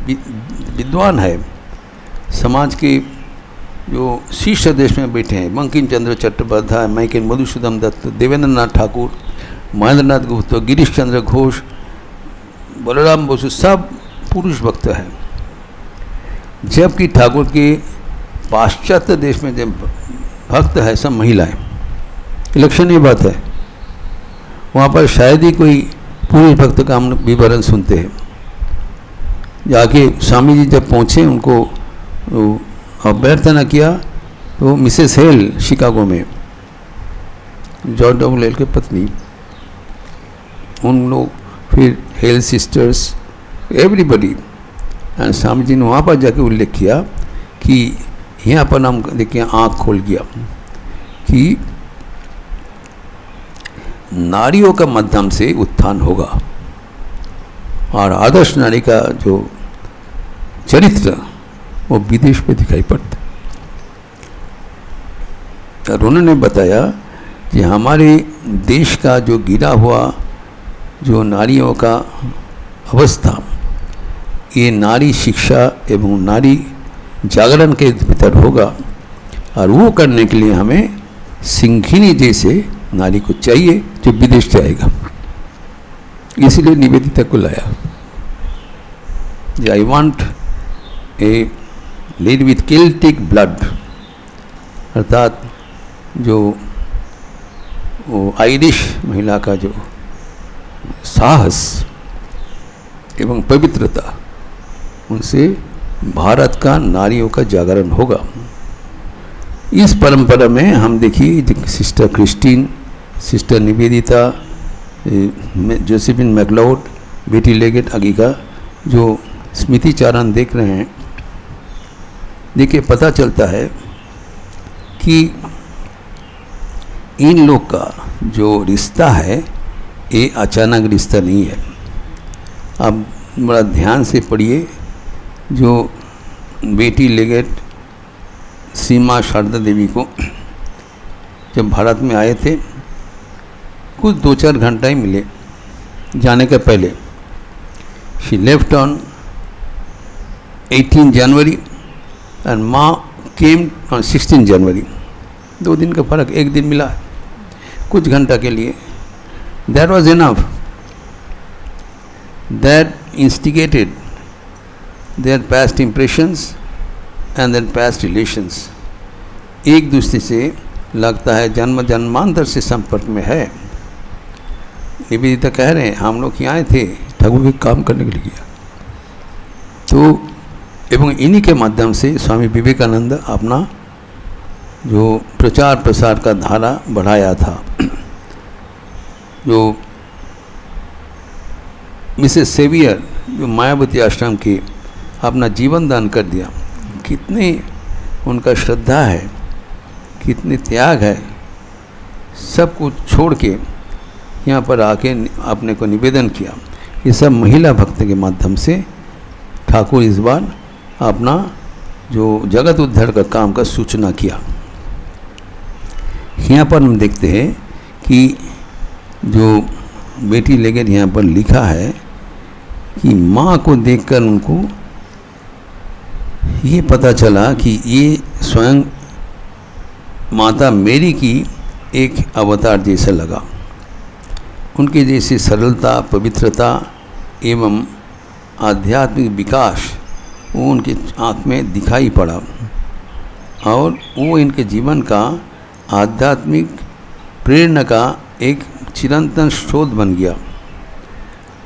विद्वान है, समाज के जो शीर्ष देश में बैठे हैं, बंकिम चंद्र चट्टोपाध्याय, माइकेल मधुसूदन दत्त, देवेंद्र नाथ ठाकुर, महेंद्र नाथ गुप्ता, गिरीश चंद्र घोष, बलराम बसु, सब पुरुष भक्त हैं। जबकि ठाकुर के पाश्चात्य देश में जब भक्त है सब महिलाएं। लक्षणीय बात है, वहाँ पर शायद ही कोई पुरुष भक्त का हम विवरण सुनते हैं। जाके स्वामी जी जब पहुँचे, उनको अभ्यर्थना किया, तो मिसेस हेल शिकागो में, जॉर्ज डब्ल्यू हेल के पत्नी, उन लोग, फिर hello sisters, everybody, and Swami ji ने वहाँ पर जाके उल्लेख किया कि यहाँ पर हम देखिए आँख खोल गया कि नारियों का माध्यम से उत्थान होगा और आदर्श नारी का जो चरित्र वो विदेश में दिखाई पड़ता। और उन्होंने बताया कि हमारे देश का जो गिरा हुआ जो नारियों का अवस्था, ये नारी शिक्षा एवं नारी जागरण के भीतर होगा, और वो करने के लिए हमें सिंघिनी जैसे नारी को चाहिए जो विदेश जाएगा। इसलिए निवेदिता को लाया। I want a lady with Celtic blood, अर्थात जो वो आयरिश महिला का जो साहस एवं पवित्रता, उनसे भारत का नारियों का जागरण होगा। इस परंपरा में हम देखिए sister Christine, sister Nivedita, Josephine McLeod, बेटी लेगेट आगे का जो स्मृति चारण देख रहे हैं, देखिए पता चलता है कि इन लोग का जो रिश्ता है ये अचानक रिश्ता नहीं है। आप बड़ा ध्यान से पढ़िए। जो बेटी लेगेट सीमा शारदा देवी को जब भारत में आए थे, कुछ 2-4 घंटा ही मिले जाने के पहले। She left on 18 January and माँ केम ऑन 16 जनवरी। 2 दिन का फर्क, 1 दिन मिला कुछ घंटा के लिए। That was enough, that instigated their past impressions and their past relations। एक दूसरे से लगता है जन्म जन्मांतर से संपर्क में है। निवेदिता कह रहे हैं हम लोग यहाँ आए थे ठाकुर के काम करने के लिए किया। तो एवं इन्हीं के माध्यम से स्वामी विवेकानंद अपना जो प्रचार प्रसार का धारा बढ़ाया था। जो मिसेस सेवियर जो मायावती आश्रम के अपना जीवन दान कर दिया, कितने उनका श्रद्धा है, कितने त्याग है, सब कुछ छोड़ के यहाँ पर आके अपने को निवेदन किया। ये सब महिला भक्त के माध्यम से ठाकुर इस बार अपना जो जगत उद्धार का काम का सूचना किया। यहाँ पर हम देखते हैं कि जो बेटी लेकर यहाँ पर लिखा है कि माँ को देखकर उनको ये पता चला कि ये स्वयं माता मेरी की एक अवतार जैसा लगा। उनके जैसी सरलता, पवित्रता एवं आध्यात्मिक विकास वो उनके आँख में दिखाई पड़ा और वो इनके जीवन का आध्यात्मिक प्रेरणा का एक चिरंतन स्रोत बन गया।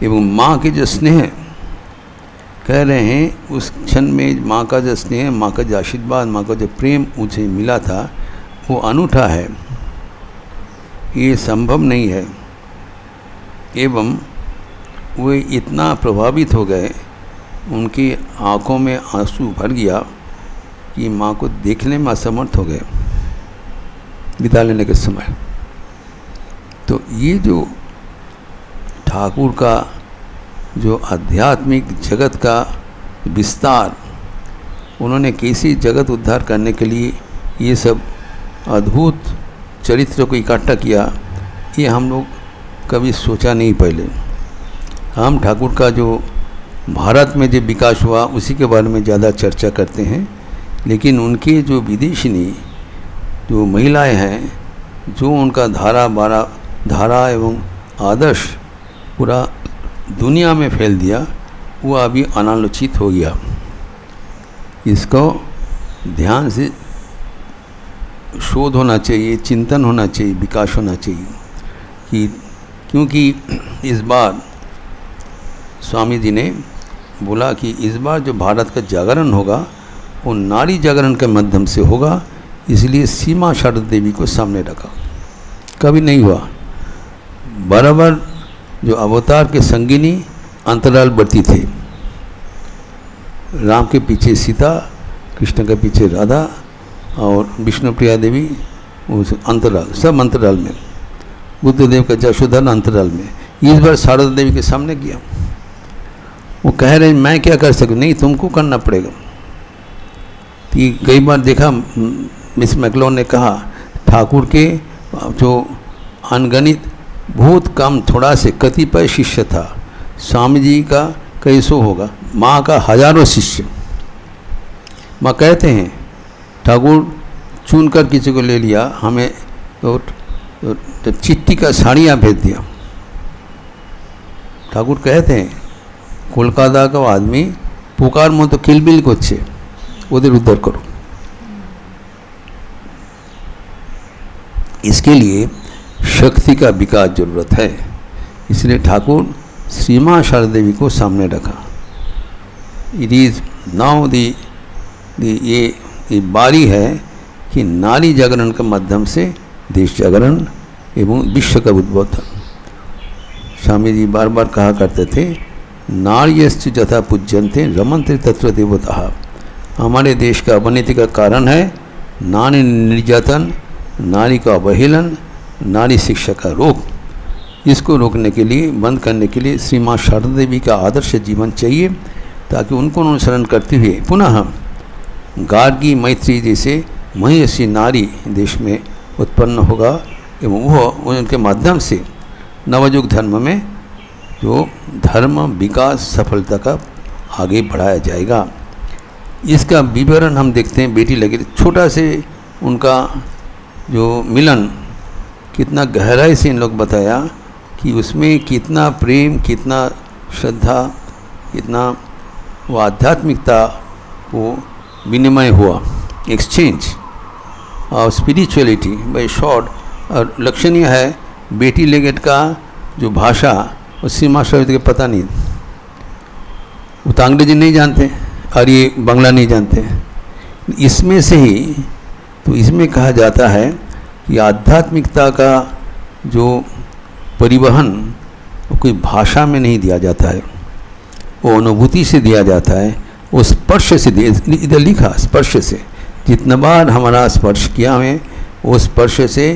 एवं माँ के जो स्नेह कह रहे हैं, उस क्षण में माँ का जो स्नेह, माँ का जो आशीर्वाद, माँ का जो प्रेम मुझे मिला था वो अनूठा है, ये संभव नहीं है। एवं वे इतना प्रभावित हो गए, उनकी आँखों में आंसू भर गया कि माँ को देखने में असमर्थ हो गए। विदा लेने के समय। तो ये जो ठाकुर का जो आध्यात्मिक जगत का विस्तार, उन्होंने कैसे जगत उद्धार करने के लिए ये सब अद्भुत चरित्र को इकट्ठा किया, ये हम लोग कभी सोचा नहीं पहले। हम ठाकुर का जो भारत में जो विकास हुआ उसी के बारे में ज़्यादा चर्चा करते हैं, लेकिन उनके जो विदेशिनी जो महिलाएं हैं, जो उनका धारा एवं आदर्श पूरा दुनिया में फैल दिया, वो अभी अनालोचित हो गया। इसको ध्यान से शोध होना चाहिए, चिंतन होना चाहिए, विकास होना चाहिए कि क्योंकि इस बार स्वामी जी ने बोला कि इस बार जो भारत का जागरण होगा वो नारी जागरण के माध्यम से होगा, इसलिए सीमा शारदा देवी को सामने रखा। कभी नहीं हुआ। बराबर जो अवतार के संगिनी अंतराल वर्ती थे, राम के पीछे सीता, कृष्ण के पीछे राधा और विष्णुप्रिया देवी उस अंतराल, सब अंतराल में, बुद्धदेव का जशोधन अंतराल में। इस बार शारदा देवी के सामने किया। वो कह रहे मैं क्या कर सकूँ, नहीं तुमको करना पड़ेगा। तो कई बार देखा मिस मैकलोन ने कहा ठाकुर के जो अनगणित बहुत कम थोड़ा से कतिपय शिष्य था, स्वामी जी का कैसो होगा, माँ का हजारों शिष्य। माँ कहते हैं ठाकुर चुन कर किसी को ले लिया, हमें तो चिट्ठी का साड़ियाँ भेज दिया। ठाकुर कहते हैं कोलकाता का आदमी पुकार मत किलबिल করছে, उधर उधर करो। इसके लिए शक्ति का विकास जरूरत है, इसलिए ठाकुर श्री मां शारदा देवी को सामने रखा। इट इज़ नाउ ये बारी है कि नारी जागरण के माध्यम से देश जागरण एवं विश्व का उद्बोधन। स्वामी जी बार बार कहा करते थे नार्यश्च जथा पूज्यन्ते रमन्ते तत्र देवताः। हमारे देश का अवनति का कारण है नारी निर्यातन, नारी का अवहेलन, नारी शिक्षा का रोक। इसको रोकने के लिए, बंद करने के लिए श्री मां शारदा देवी का आदर्श जीवन चाहिए, ताकि उनको अनुसरण करते हुए पुनः गार्गी मैत्री जैसे महिषी नारी देश में उत्पन्न होगा एवं वह उनके माध्यम से नवयुग धर्म में जो धर्म विकास सफलता का आगे बढ़ाया जाएगा। इसका विवरण हम देखते हैं बेटी लगे छोटा से उनका जो मिलन कितना गहराई से इन लोग बताया कि उसमें कितना प्रेम, कितना श्रद्धा, कितना वो आध्यात्मिकता वो विनिमय हुआ, एक्सचेंज और स्पिरिचुअलिटी बाय शॉर्ट। और लक्षणीय है बेटी लेगेट का जो भाषा और सीमा शब्द के पता नहीं, वो तो अंग्रेजी नहीं जानते और ये बांग्ला नहीं जानते। इसमें से ही तो इसमें कहा जाता है कि आध्यात्मिकता का जो परिवहन वो कोई भाषा में नहीं दिया जाता है, वो अनुभूति से दिया जाता है, वो स्पर्श से दिया। इधर लिखा स्पर्श से, जितना बार हमारा स्पर्श किया हमें वो स्पर्श से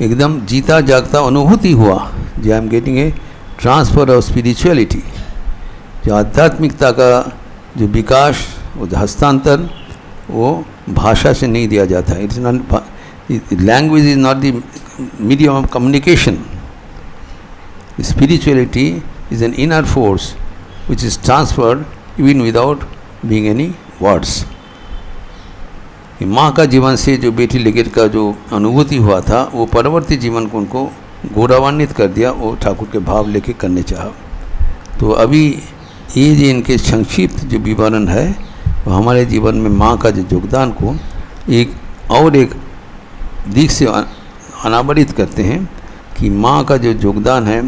एकदम जीता जागता अनुभूति हुआ। जो I am getting a transfer of spirituality. जो आध्यात्मिकता का जो विकास, वो हस्तांतर, वो भाषा से नहीं दिया जाता है। It's not language is not the medium of communication. Spirituality is an inner force which is transferred even without being any words. माँ का जीवन से जो बेटी लेगेट का जो अनुभूति हुआ था वो परवर्ती जीवन को उनको गौरवान्वित कर दिया, वो ठाकुर के भाव लेके करने चाहा। तो अभी ये जो इनके संक्षिप्त जो विवरण है वो हमारे जीवन में माँ का जो योगदान को एक और एक दिख से अनावरित करते हैं कि माँ का जो योगदान है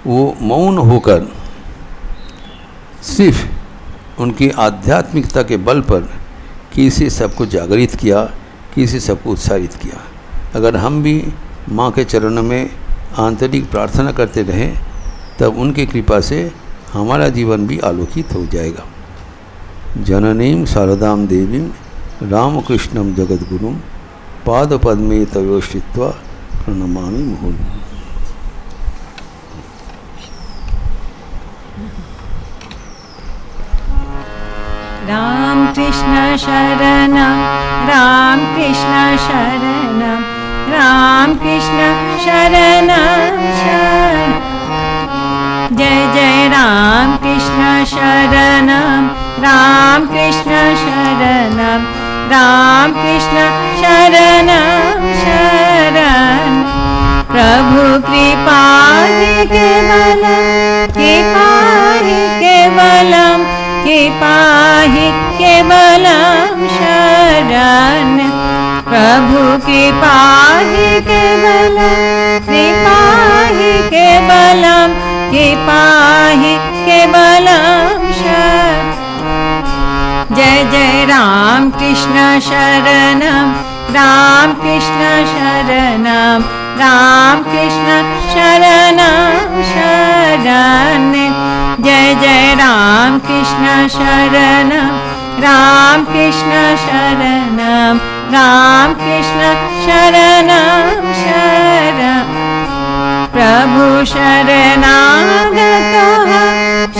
वो मौन होकर सिर्फ उनकी आध्यात्मिकता के बल पर कैसे सबको जागृत किया, कैसे सबको उत्साहित किया। अगर हम भी माँ के चरणों में आंतरिक प्रार्थना करते रहें तब उनकी कृपा से हमारा जीवन भी आलोकित हो जाएगा। जननीं शारदां देवीं रामकृष्णं जगद्गुरुं पादपद्मे तयोश्चित्वा प्रणमामि मुहुर्मुहुः। राम कृष्ण शरणं राम कृष्ण शरणं राम कृष्ण शरणं शरणं जय जय राम कृष्ण शरणं राम कृष्ण शरणं राम कृष्ण शरणं शरणं प्रभु कृपा ही केवलं कृपा ही केवलं कृपा ही केवलं शरण प्रभु कृपा ही केवलं कृपा ही केवलं कृपा ही केवलं शरण जय जय राम कृष्ण शरणं राम कृष्ण शरणं राम कृष्ण शरणं शरण जय जय राम कृष्ण शरणं राम कृष्ण शरणं राम कृष्ण शरणं शरण प्रभु शरणागतोऽहं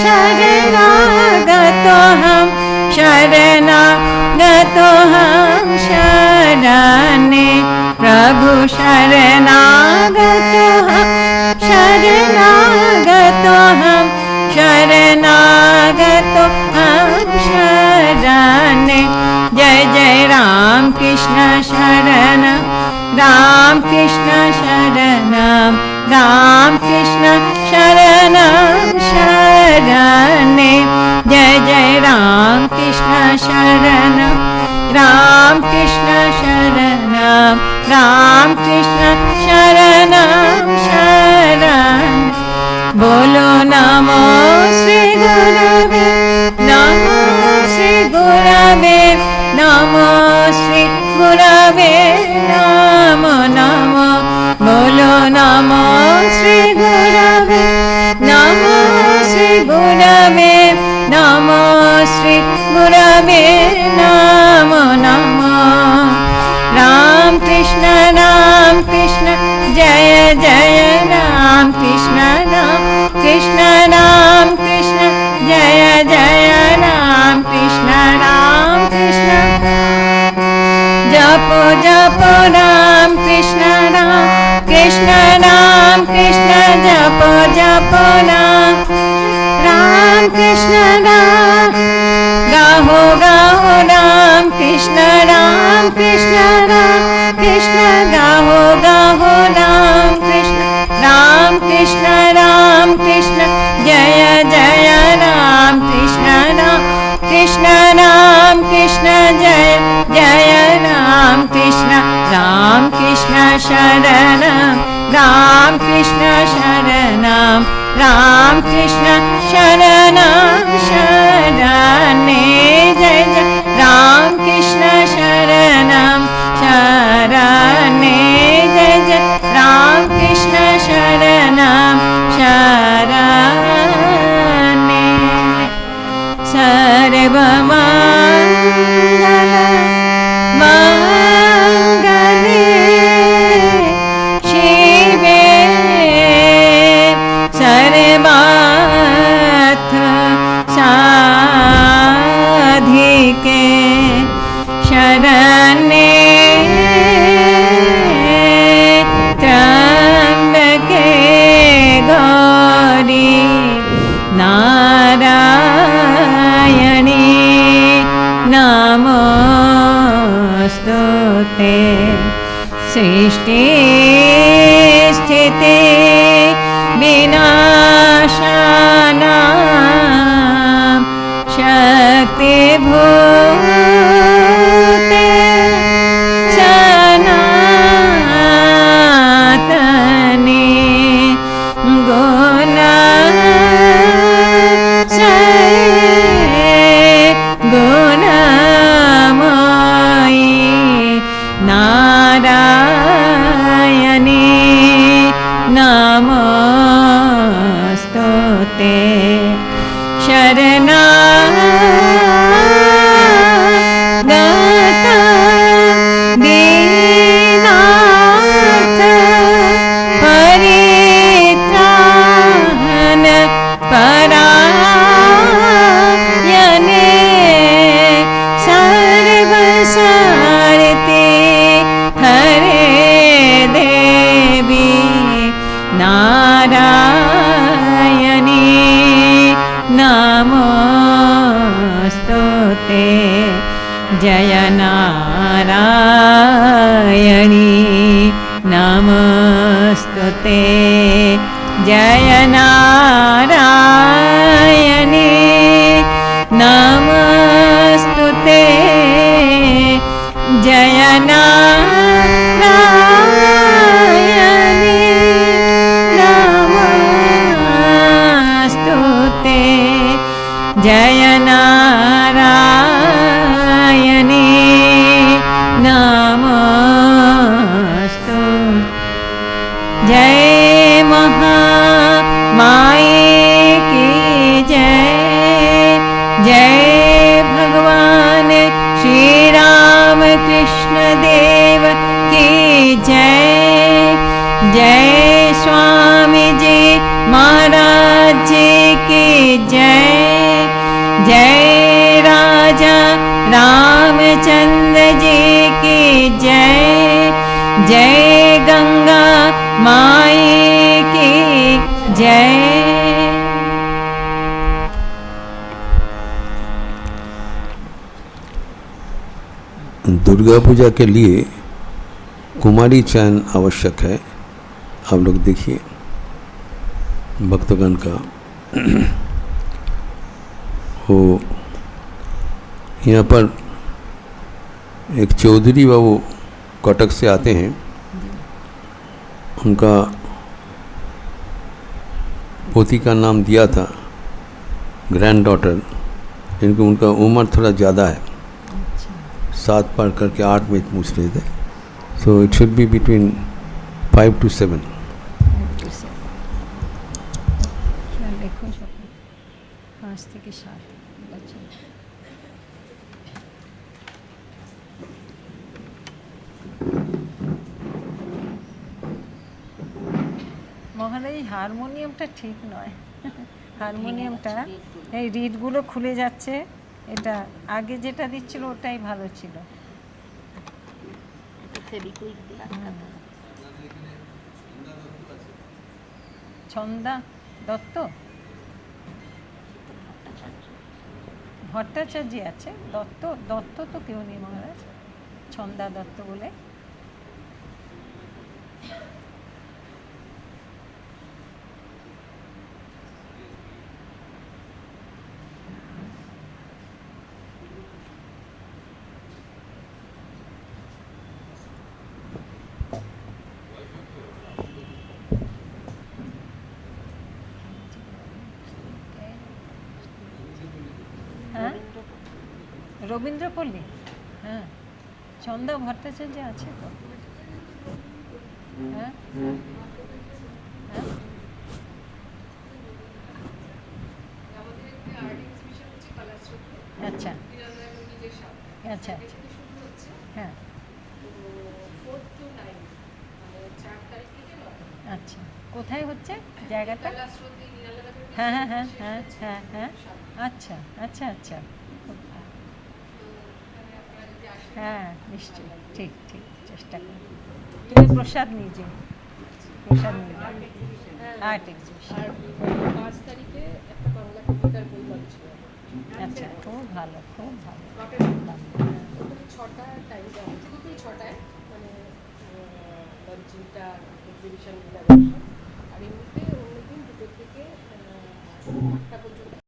शरणागतोऽहं शरणागतोऽहं शरणे प्रभु शरणागतोऽहं शरणागतोऽहं शरणागतोऽहं शरणे जय जय राम कृष्ण शरणं राम कृष्ण शरणं राम कृष्ण शरणं शरणे जय जय राम कृष्ण शरणं राम कृष्ण शरणं राम कृष्ण शरणं शरण बोलो नमो श्री गुरवे नमो श्री गुरवे नमो श्री गुरवे नमो नमो बोलो नमो श्री गुरवे नमो श्री गुरवे नमो श्री गुरवे नमो नमो राम कृष्ण जय जय राम कृष्ण राम कृष्ण जय जय राम कृष्ण जपो जपो राम कृष्ण जपो जपो राम कृष्ण गाहो गाहो राम कृष्ण गाहो गाहो राम कृष्ण जय जय राम कृष्ण जय जय राम कृष्ण शरणं राम कृष्ण शरणं राम कृष्ण शरणं शरणे जय जय राम कृष्ण शरणं शरणे जय जय राम कृष्ण शरणं शरणे सर्वमङ्गल मङ्गले शिवे सर्वार्थ साधिके शरण्ये त्र्यम्बके गौरी नारायणी जय नारायणी नमस्तुते जय नारायणी नमस्तुते जय नारायणी नमस्तुते जय नारायणी नमस्तु जय महामाये की जय जय भगवान श्री राम कृष्ण देव की जय जय स्वामी जी महाराज जी की जय जय राजा रामचंद्र जी की जय जय गंगा माई की जय। दुर्गा पूजा के लिए कुमारी चयन आवश्यक है। आप लोग देखिए भक्तगण का वो यहाँ पर एक चौधरी बाबू कटक से आते हैं, उनका पोती का नाम दिया था ग्रैंड डॉटर, इनको उनका उम्र थोड़ा ज़्यादा है, 7 पढ़ करके 8 में पूछ रहे थे। So it should be between 5 to 7। মহারাজ হারমোনিয়ামটা ঠিক নয়, হারমোনিয়ামটা এই রিডগুলো খুলে যাচ্ছে, এটা আগে যেটা দিচ্ছিল ওটাই ভালো ছিল। ছন্দা দত্ত ভট্টাচার্য আছে, দত্ত দত্ত তো কেউ নেই মহারাজ, ছন্দা দত্ত বলে। হ্যাঁ রবীন্দ্রপল্লী, হ্যাঁ ছন্দা ভট্টাচার্য আছে তো, হ্যাঁ হ্যাঁ আচ্ছা আচ্ছা আচ্ছা হ্যাঁ আচ্ছা কোথায় হচ্ছে জায়গাটা? হ্যাঁ হ্যাঁ হ্যাঁ হ্যাঁ হ্যাঁ হ্যাঁ আচ্ছা আচ্ছা আচ্ছা হ্যাঁ নিশ্চয়ই, ঠিক ঠিক চেষ্টা করি। তুমি প্রসাদ নিয়ে যাও, প্রসাদ নিয়ে যাও। আর্ট এক্সিবিশন 5 তারিখে একটা বাংলা কবিতার বই পাচ্ছিল। আচ্ছা খুব ভালো খুব ভালো। 6টা টাইম দেওয়া হচ্ছে, দুটোই 6টায়, মানে লঞ্চিংটা এক্সিবিশন আর এমনিতে অন্যদিন 2টো থেকে 8টা পর্যন্ত।